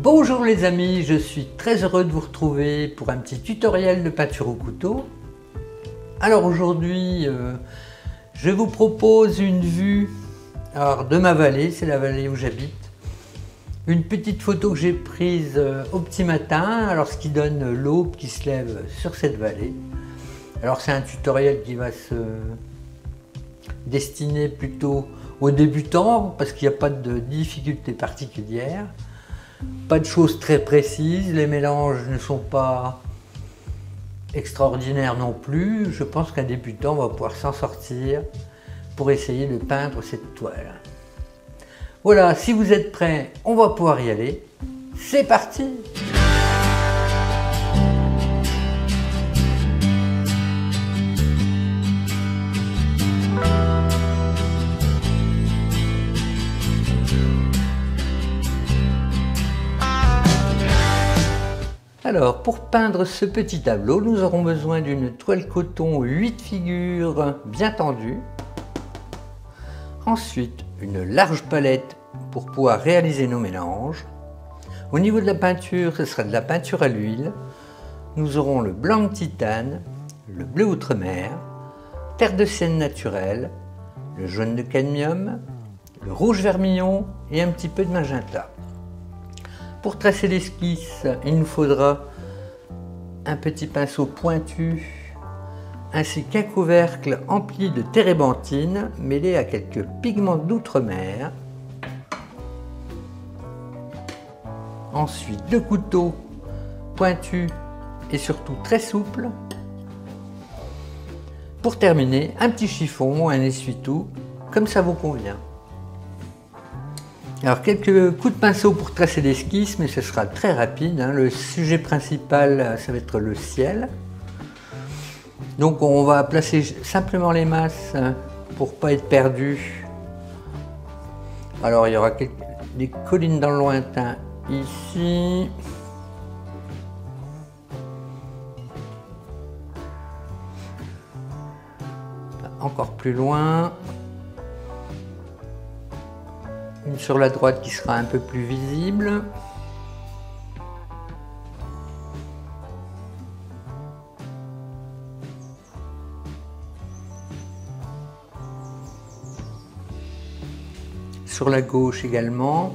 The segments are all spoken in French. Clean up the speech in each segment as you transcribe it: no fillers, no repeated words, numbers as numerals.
Bonjour les amis, je suis très heureux de vous retrouver pour un petit tutoriel de peinture au couteau. Alors aujourd'hui, je vous propose une vue de ma vallée, c'est la vallée où j'habite. Une petite photo que j'ai prise au petit matin, alors ce qui donne l'aube qui se lève sur cette vallée. Alors c'est un tutoriel qui va se destiner plutôt aux débutants parce qu'il n'y a pas de difficulté particulière. Pas de choses très précises, les mélanges ne sont pas extraordinaires non plus. Je pense qu'un débutant va pouvoir s'en sortir pour essayer de peindre cette toile. Voilà, si vous êtes prêts, on va pouvoir y aller. C'est parti! Alors, pour peindre ce petit tableau, nous aurons besoin d'une toile coton 8 figures bien tendue. Ensuite, une large palette pour pouvoir réaliser nos mélanges. Au niveau de la peinture, ce sera de la peinture à l'huile. Nous aurons le blanc de titane, le bleu outre-mer, terre de sienne naturelle, le jaune de cadmium, le rouge vermillon et un petit peu de magenta. Pour tracer l'esquisse, il nous faudra un petit pinceau pointu ainsi qu'un couvercle empli de térébenthine mêlé à quelques pigments d'outre-mer. Ensuite, deux couteaux pointus et surtout très souples. Pour terminer, un petit chiffon ou un essuie-tout, comme ça vous convient. Alors quelques coups de pinceau pour tracer l'esquisse, mais ce sera très rapide. Le sujet principal, ça va être le ciel. Donc on va placer simplement les masses pour pas être perdu. Alors il y aura des collines dans le lointain ici. Encore plus loin. Une sur la droite qui sera un peu plus visible. Sur la gauche également.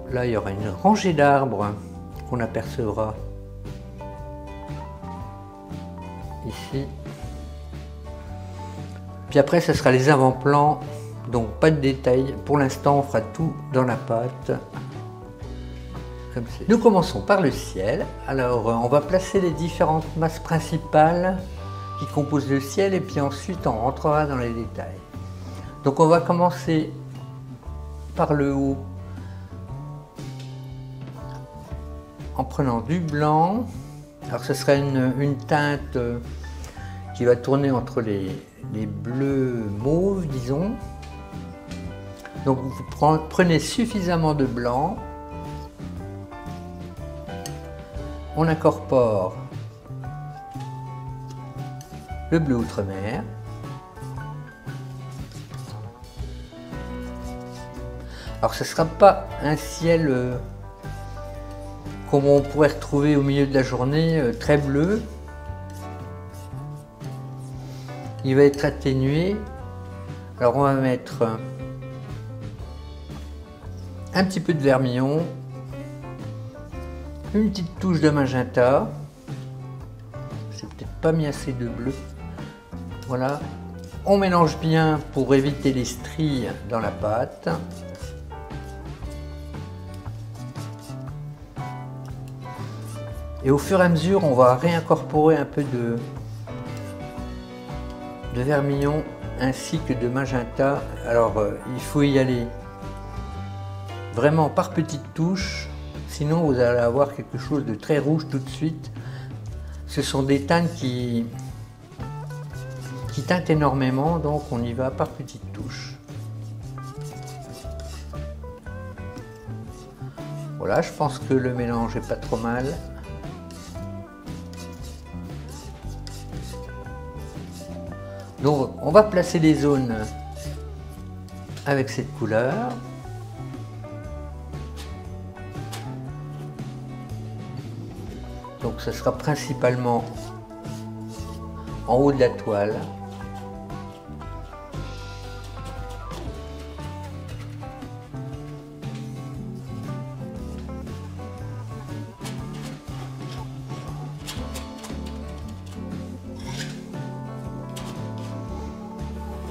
Là, il y aura une rangée d'arbres qu'on apercevra ici. Puis après, ce sera les avant-plans, donc pas de détails. Pour l'instant, on fera tout dans la pâte. Comme c'est. Nous commençons par le ciel. Alors, on va placer les différentes masses principales qui composent le ciel et puis ensuite, on rentrera dans les détails. Donc, on va commencer par le haut en prenant du blanc. Alors, ce sera une teinte qui va tourner entre les bleus mauves, disons. Donc vous prenez suffisamment de blanc. On incorpore le bleu outre-mer. Alors ce ne sera pas un ciel comme on pourrait retrouver au milieu de la journée, très bleu. Il va être atténué. Alors on va mettre un petit peu de vermillon, une petite touche de magenta. J'ai peut-être pas mis assez de bleu. Voilà. On mélange bien pour éviter les stries dans la pâte. Et au fur et à mesure, on va réincorporer un peu de vermillon ainsi que de magenta. Alors il faut y aller vraiment par petites touches, sinon vous allez avoir quelque chose de très rouge tout de suite. Ce sont des teintes qui teintent énormément, donc on y va par petites touches. Voilà, je pense que le mélange est pas trop mal. Donc on va placer les zones avec cette couleur. Donc ce sera principalement en haut de la toile.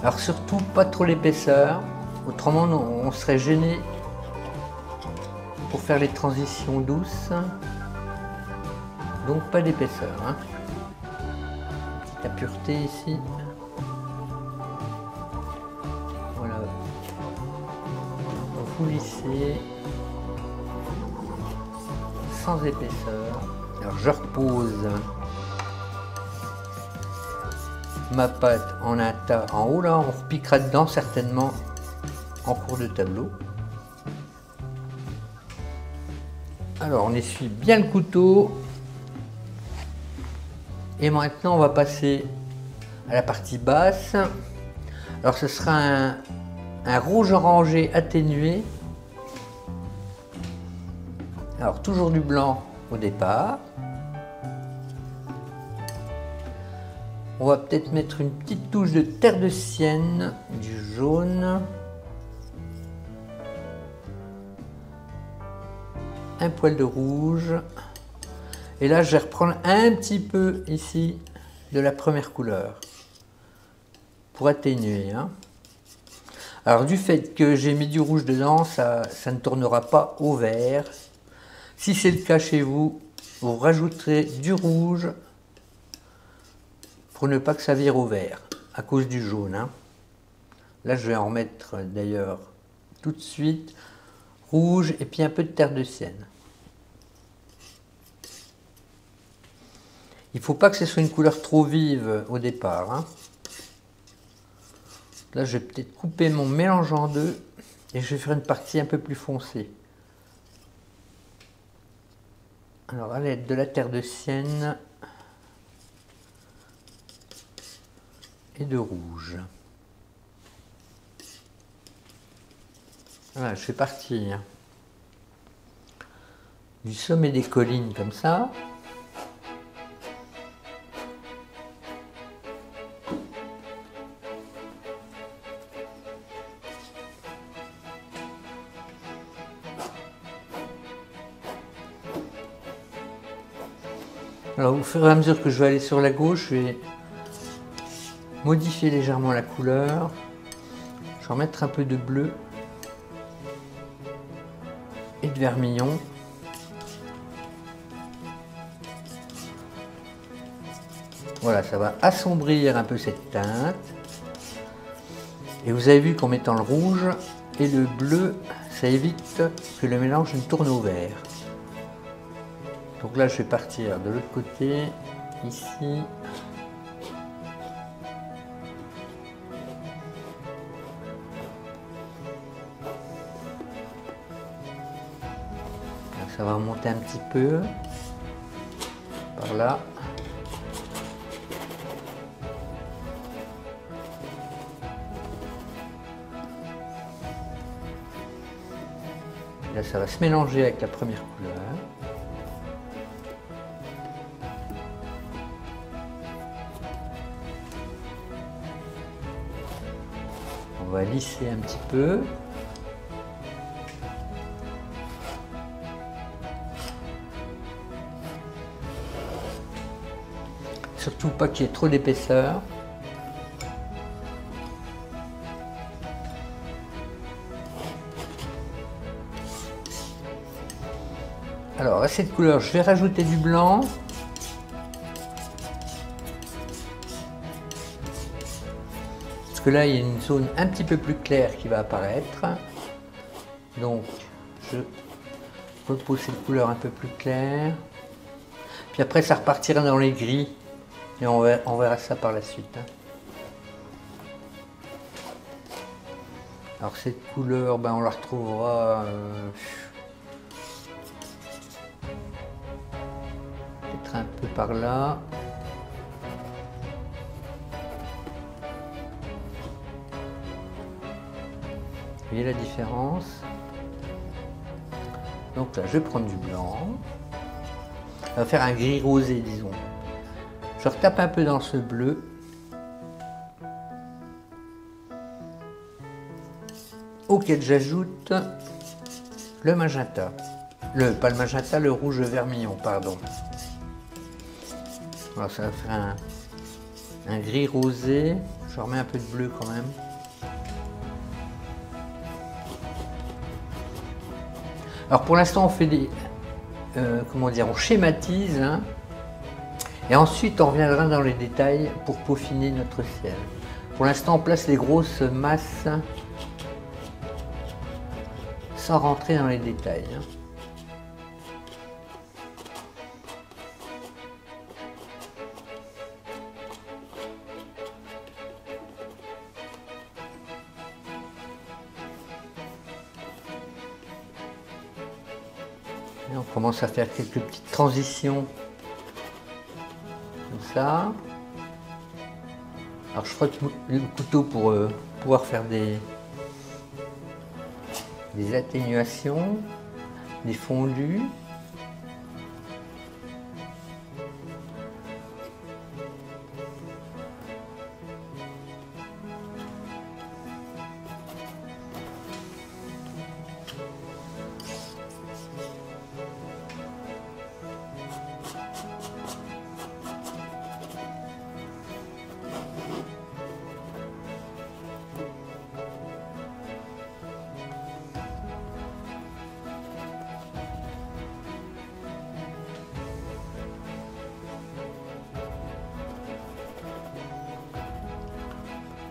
Alors surtout pas trop l'épaisseur, autrement on serait gêné pour faire les transitions douces. Donc pas d'épaisseur. Hein. Petite impureté ici. Voilà. Vous lissez sans épaisseur. Alors je repose ma pâte en un tas en haut, là on repiquera dedans certainement en cours de tableau. Alors on essuie bien le couteau et maintenant on va passer à la partie basse. Alors ce sera un rouge orangé atténué. Alors toujours du blanc au départ. On va peut-être mettre une petite touche de terre de sienne, du jaune, un poil de rouge, et là je vais reprendre un petit peu ici de la première couleur pour atténuer. Hein. Alors du fait que j'ai mis du rouge dedans, ça ne tournera pas au vert. Si c'est le cas chez vous, vous rajouterez du rouge pour ne pas que ça vire au vert, à cause du jaune. Hein. Là, je vais en mettre d'ailleurs tout de suite rouge et puis un peu de terre de sienne. Il ne faut pas que ce soit une couleur trop vive au départ. Hein. Là, je vais peut-être couper mon mélange en deux et je vais faire une partie un peu plus foncée. Alors, à l'aide de la terre de sienne et de rouge. Voilà, je fais partir du sommet des collines comme ça. Alors au fur et à mesure que je vais aller sur la gauche, je vais modifier légèrement la couleur. Je vais en mettre un peu de bleu et de vermillon. Voilà, ça va assombrir un peu cette teinte. Et vous avez vu qu'en mettant le rouge et le bleu, ça évite que le mélange ne tourne au vert. Donc là, je vais partir de l'autre côté, ici. Ça va remonter un petit peu par là. Là, ça va se mélanger avec la première couleur. On va lisser un petit peu. Surtout pas qu'il y ait trop d'épaisseur. Alors à cette couleur, je vais rajouter du blanc. Parce que là, il y a une zone un petit peu plus claire qui va apparaître. Donc, je repose cette couleur un peu plus claire. Puis après, ça repartira dans les gris. Et on verra ça par la suite. Alors cette couleur, ben, on la retrouvera peut-être un peu par là. Vous voyez la différence? Donc là, je vais prendre du blanc. On va faire un gris rosé, disons. Je retape un peu dans ce bleu. Auquel j'ajoute le magenta. Pas le magenta, le rouge vermillon, pardon. Alors ça va faire un gris rosé. Je remets un peu de bleu quand même. Alors pour l'instant on fait des... comment dire, on schématise. Hein, et ensuite on reviendra dans les détails pour peaufiner notre ciel. Pour l'instant on place les grosses masses sans rentrer dans les détails. Hein. Et on commence à faire quelques petites transitions comme ça. Alors je frotte le couteau pour pouvoir faire des atténuations, des fondus.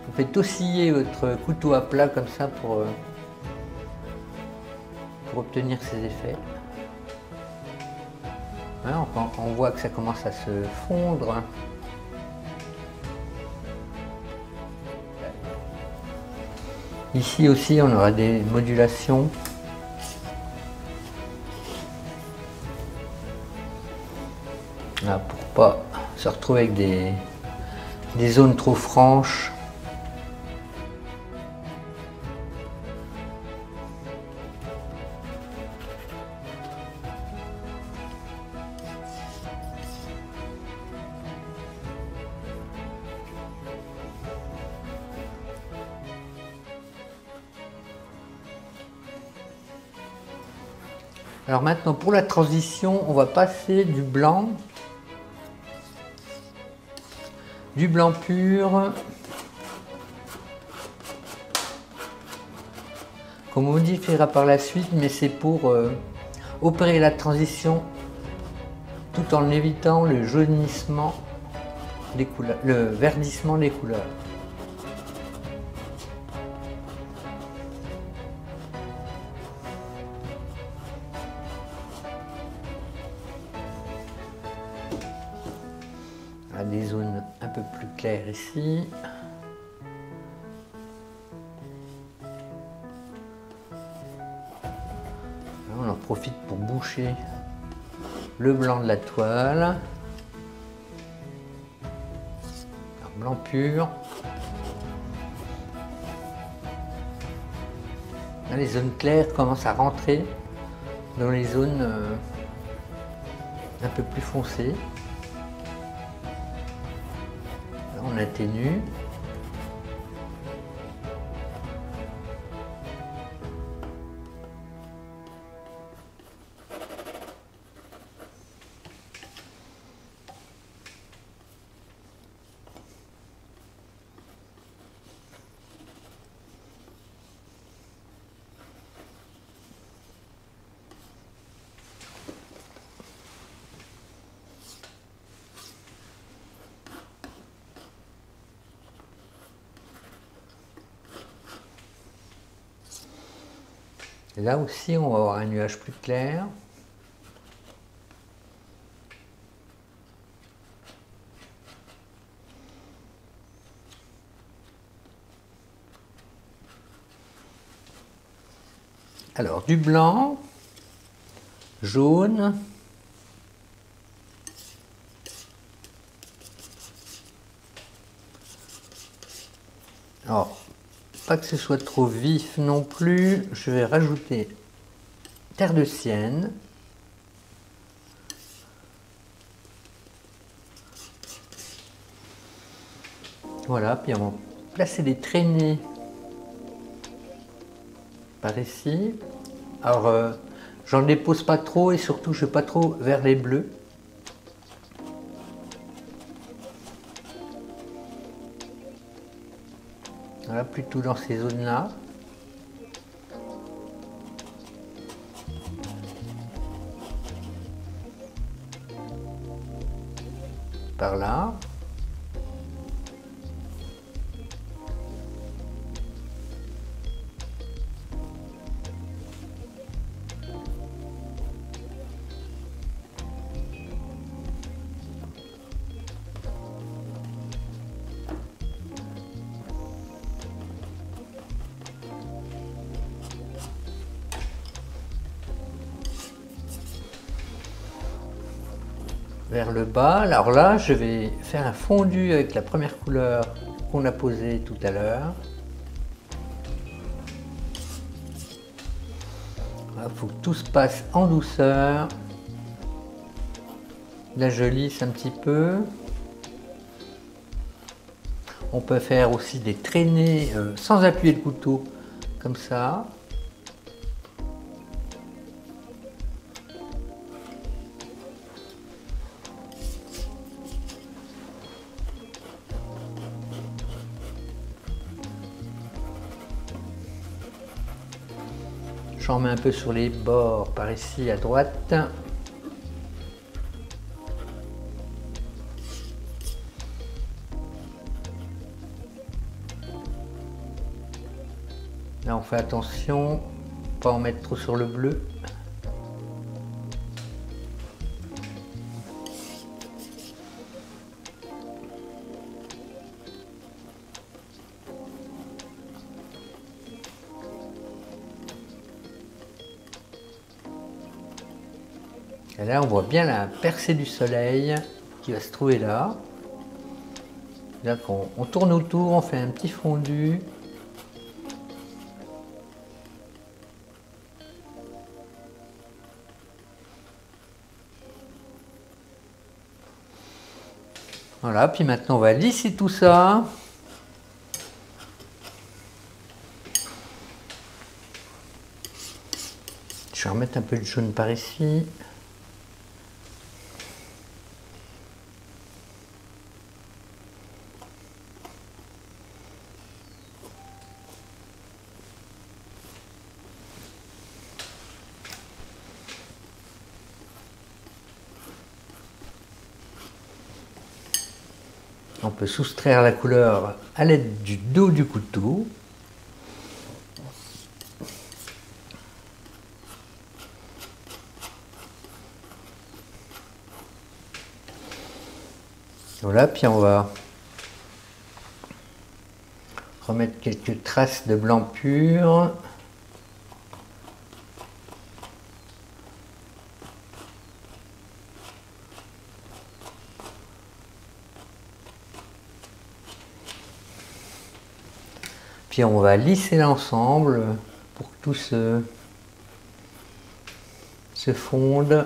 Vous faites osciller votre couteau à plat comme ça pour obtenir ces effets. Voilà, on voit que ça commence à se fondre. Ici aussi on aura des modulations. Là, pour pas se retrouver avec des zones trop franches. Alors maintenant pour la transition, on va passer du blanc pur, qu'on modifiera par la suite, mais c'est pour opérer la transition tout en évitant le jaunissement des couleurs, le verdissement des couleurs. Des zones un peu plus claires ici. On en profite pour boucher le blanc de la toile. Alors, blanc pur. Là, les zones claires commencent à rentrer dans les zones un peu plus foncées. On atténue. Et là aussi, on va avoir un nuage plus clair. Alors, du blanc, jaune, alors, pas que ce soit trop vif non plus, je vais rajouter terre de sienne. Voilà, puis on va placer des traînées par ici. Alors, j'en dépose pas trop et surtout je ne vais pas trop vers les bleus. Voilà, plutôt dans ces zones-là. Par là. Vers le bas. Alors là, je vais faire un fondu avec la première couleur qu'on a posée tout à l'heure. Il faut que tout se passe en douceur. Là, je lisse un petit peu. On peut faire aussi des traînées sans appuyer le couteau, comme ça. J'en mets un peu sur les bords, par ici à droite. Là, on fait attention, pas en mettre trop sur le bleu. Et là, on voit bien la percée du soleil qui va se trouver là. Là, on tourne autour, on fait un petit fondu. Voilà, puis maintenant on va lisser tout ça. Je vais remettre un peu de jaune par ici. On peut soustraire la couleur à l'aide du dos du couteau. Voilà, puis on va remettre quelques traces de blanc pur. Puis on va lisser l'ensemble pour que tout se fonde.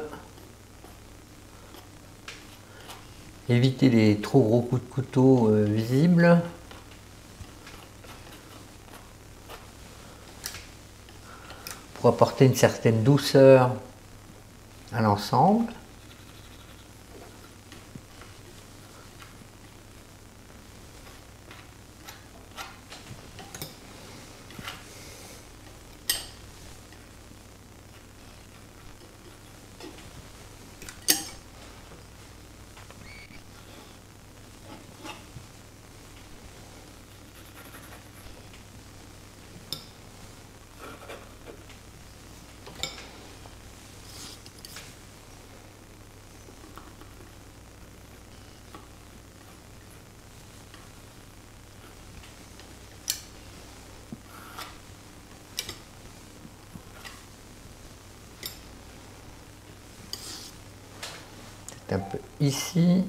Éviter les trop gros coups de couteau visibles. Pour apporter une certaine douceur à l'ensemble. Un peu ici.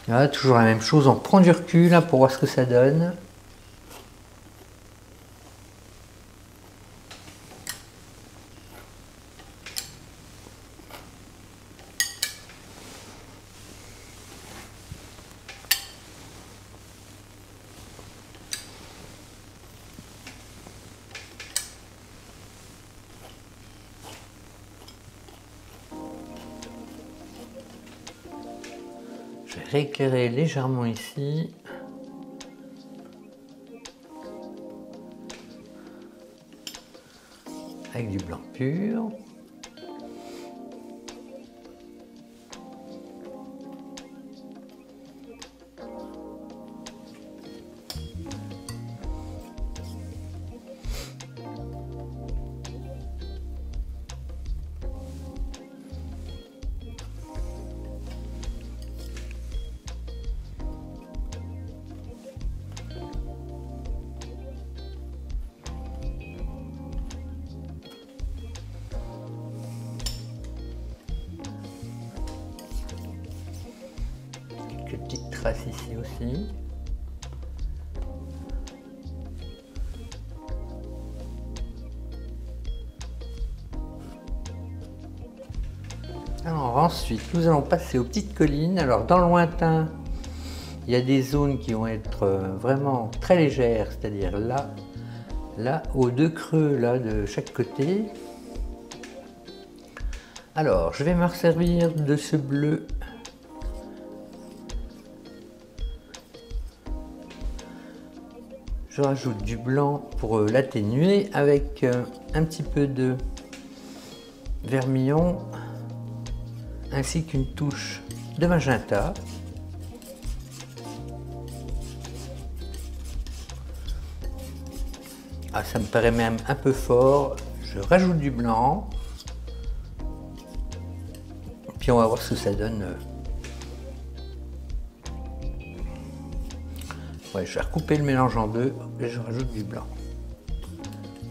Voilà, toujours la même chose, on prend du recul hein, pour voir ce que ça donne. Je vais rééclairer légèrement ici. Avec du blanc pur. Quelques petites traces ici aussi. Alors ensuite, nous allons passer aux petites collines. Alors dans le lointain, il y a des zones qui vont être vraiment très légères, c'est-à-dire là, aux deux creux là de chaque côté. Alors, je vais me servir de ce bleu. Je rajoute du blanc pour l'atténuer avec un petit peu de vermillon ainsi qu'une touche de magenta. Ah, ça me paraît même un peu fort. Je rajoute du blanc. Puis on va voir ce que ça donne. Ouais, je vais recouper le mélange en deux et je rajoute du blanc.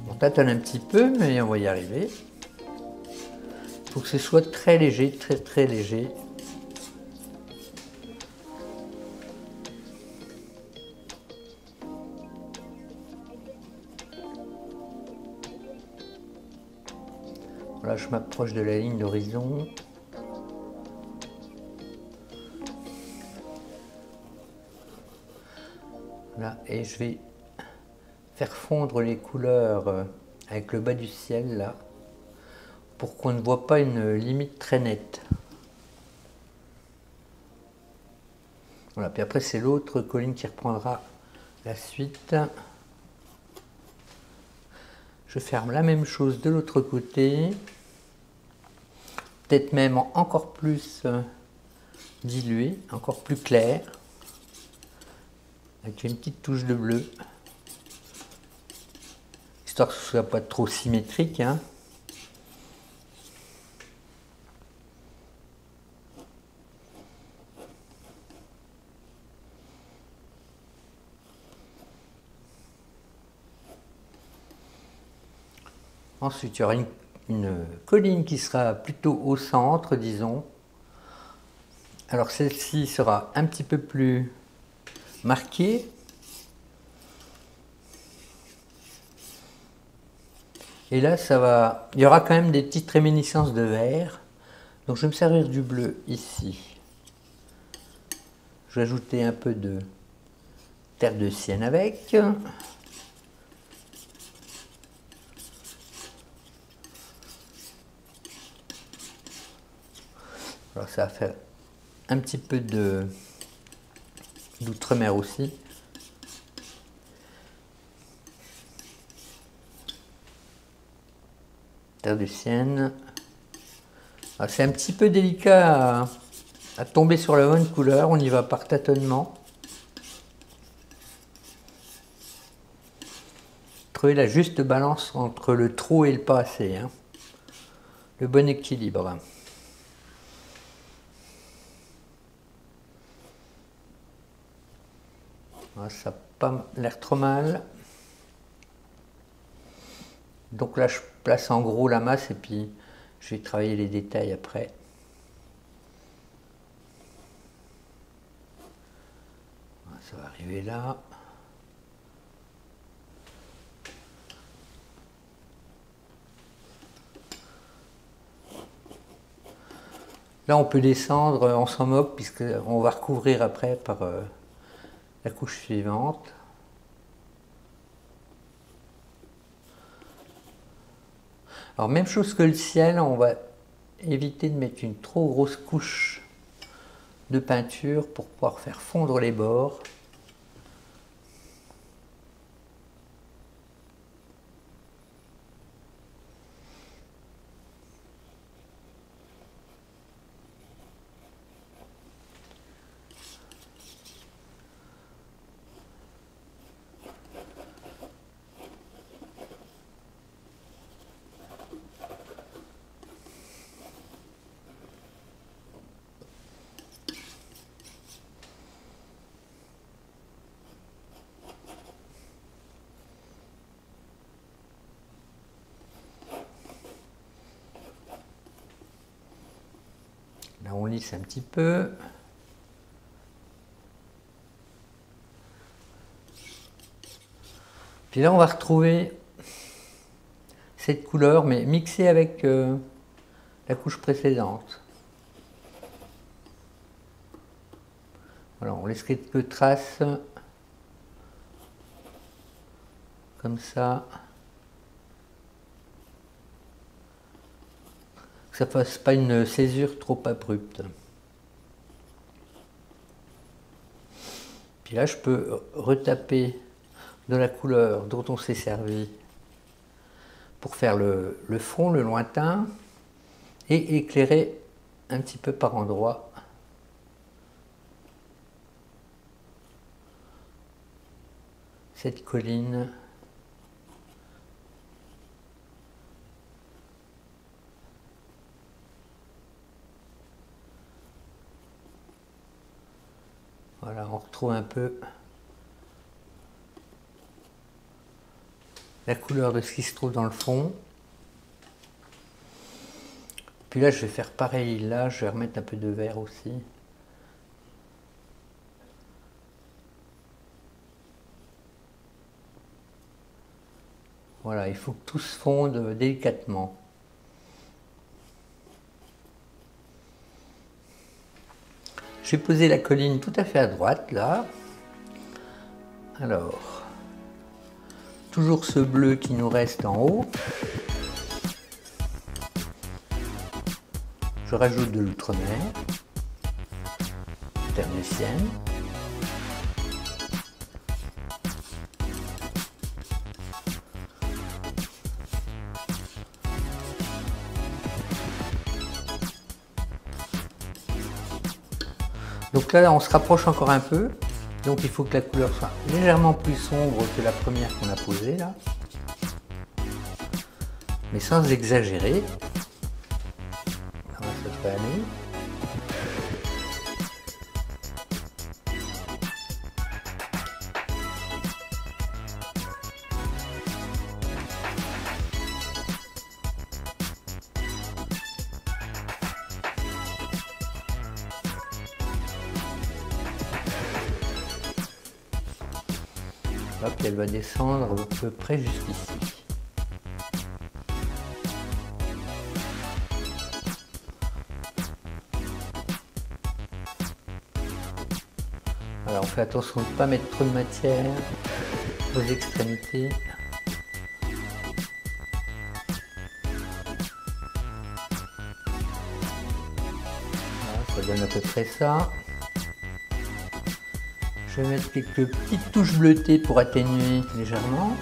On tâtonne un petit peu, mais on va y arriver. Il faut que ce soit très léger, très léger. Voilà, je m'approche de la ligne d'horizon. Là, et je vais faire fondre les couleurs avec le bas du ciel là, pour qu'on ne voit pas une limite très nette. Voilà, puis après c'est l'autre colline qui reprendra la suite. Je ferme la même chose de l'autre côté, peut-être même encore plus dilué, encore plus clair, avec une petite touche de bleu, histoire que ce ne soit pas trop symétrique. Hein. Ensuite, il y aura une colline qui sera plutôt au centre, disons. Alors celle-ci sera un petit peu plus marquée. Et là, il y aura quand même des petites réminiscences de vert. Donc je vais me servir du bleu ici. Je vais ajouter un peu de terre de sienne avec. Alors ça va faire un petit peu d'outre-mer aussi. Terre de sienne. C'est un petit peu délicat à tomber sur la bonne couleur, on y va par tâtonnement. Trouver la juste balance entre le trop et le pas assez. Hein. Le bon équilibre. Ça n'a pas l'air trop mal. Donc là, je place en gros la masse et puis je vais travailler les détails après. Ça va arriver là. Là, on peut descendre, on s'en moque, puisqu'on va recouvrir après par la couche suivante. Alors, même chose que le ciel, on va éviter de mettre une trop grosse couche de peinture pour pouvoir faire fondre les bords. Là, on lisse un petit peu. Puis là, on va retrouver cette couleur, mais mixée avec la couche précédente. Voilà, on laisse quelques traces, comme ça. Que ça ne fasse pas une césure trop abrupte. Puis là, je peux retaper de la couleur dont on s'est servi pour faire le fond, le lointain, et éclairer un petit peu par endroits. Cette colline. Voilà, on retrouve un peu la couleur de ce qui se trouve dans le fond. Puis là, je vais faire pareil là, je vais remettre un peu de vert aussi. Voilà, il faut que tout se fonde délicatement. J'ai posé la colline tout à fait à droite, là. Alors, toujours ce bleu qui nous reste en haut. Je rajoute de l'outremer, terre de sienne. Donc là, on se rapproche encore un peu. Donc il faut que la couleur soit légèrement plus sombre que la première qu'on a posée là. Mais sans exagérer. Alors, ça peut aller. Hop, elle va descendre à peu près jusqu'ici. Alors on fait attention de ne pas mettre trop de matière aux extrémités. Voilà, ça donne à peu près ça. Je vais mettre quelques petites touches bleutées pour atténuer légèrement.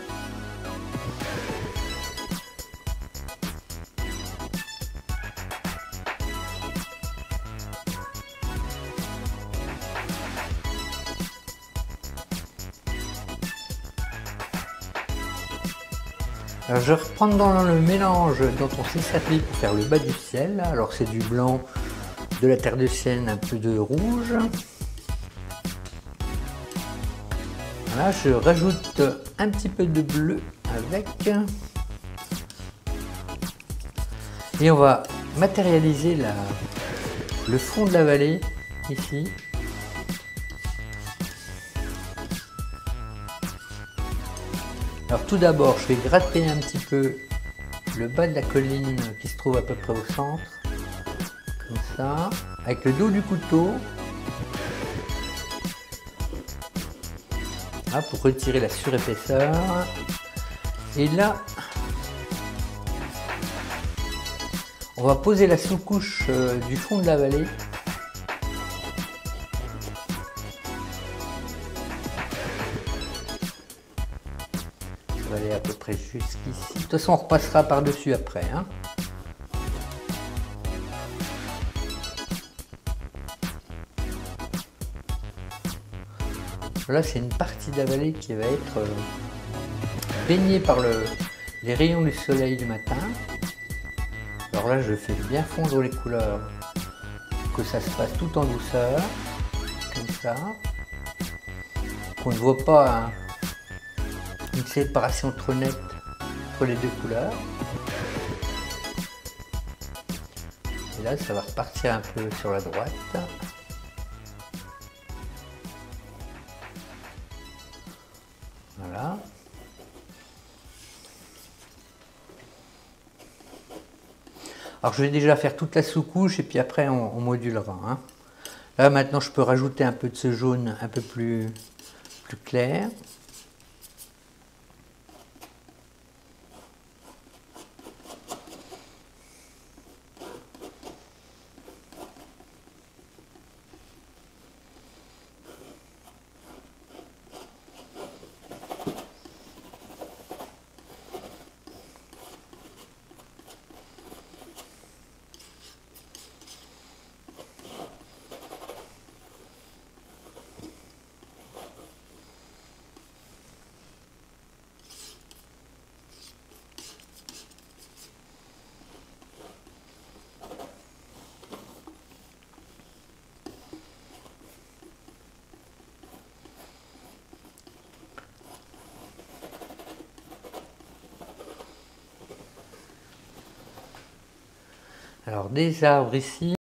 Alors je reprends dans le mélange dont on s'est servi pour faire le bas du ciel. Alors c'est du blanc, de la terre de sienne, un peu de rouge. Là, je rajoute un petit peu de bleu avec. Et on va matérialiser le fond de la vallée, ici. Alors tout d'abord, je vais gratter un petit peu le bas de la colline qui se trouve à peu près au centre, comme ça, avec le dos du couteau, là, pour retirer la surépaisseur. Et là, on va poser la sous-couche du fond de la vallée. Ça va aller à peu près jusqu'ici. De toute façon, on repassera par-dessus après, hein. Là, c'est une partie de la vallée qui va être baignée par les rayons du soleil du matin. Alors là, je fais bien fondre les couleurs pour que ça se passe tout en douceur, comme ça. Qu'on ne voit pas une séparation trop nette entre les deux couleurs. Et là, ça va repartir un peu sur la droite. Voilà. Alors je vais déjà faire toute la sous-couche et puis après on modulera, hein. Là maintenant je peux rajouter un peu de ce jaune un peu plus clair. Alors des arbres ici.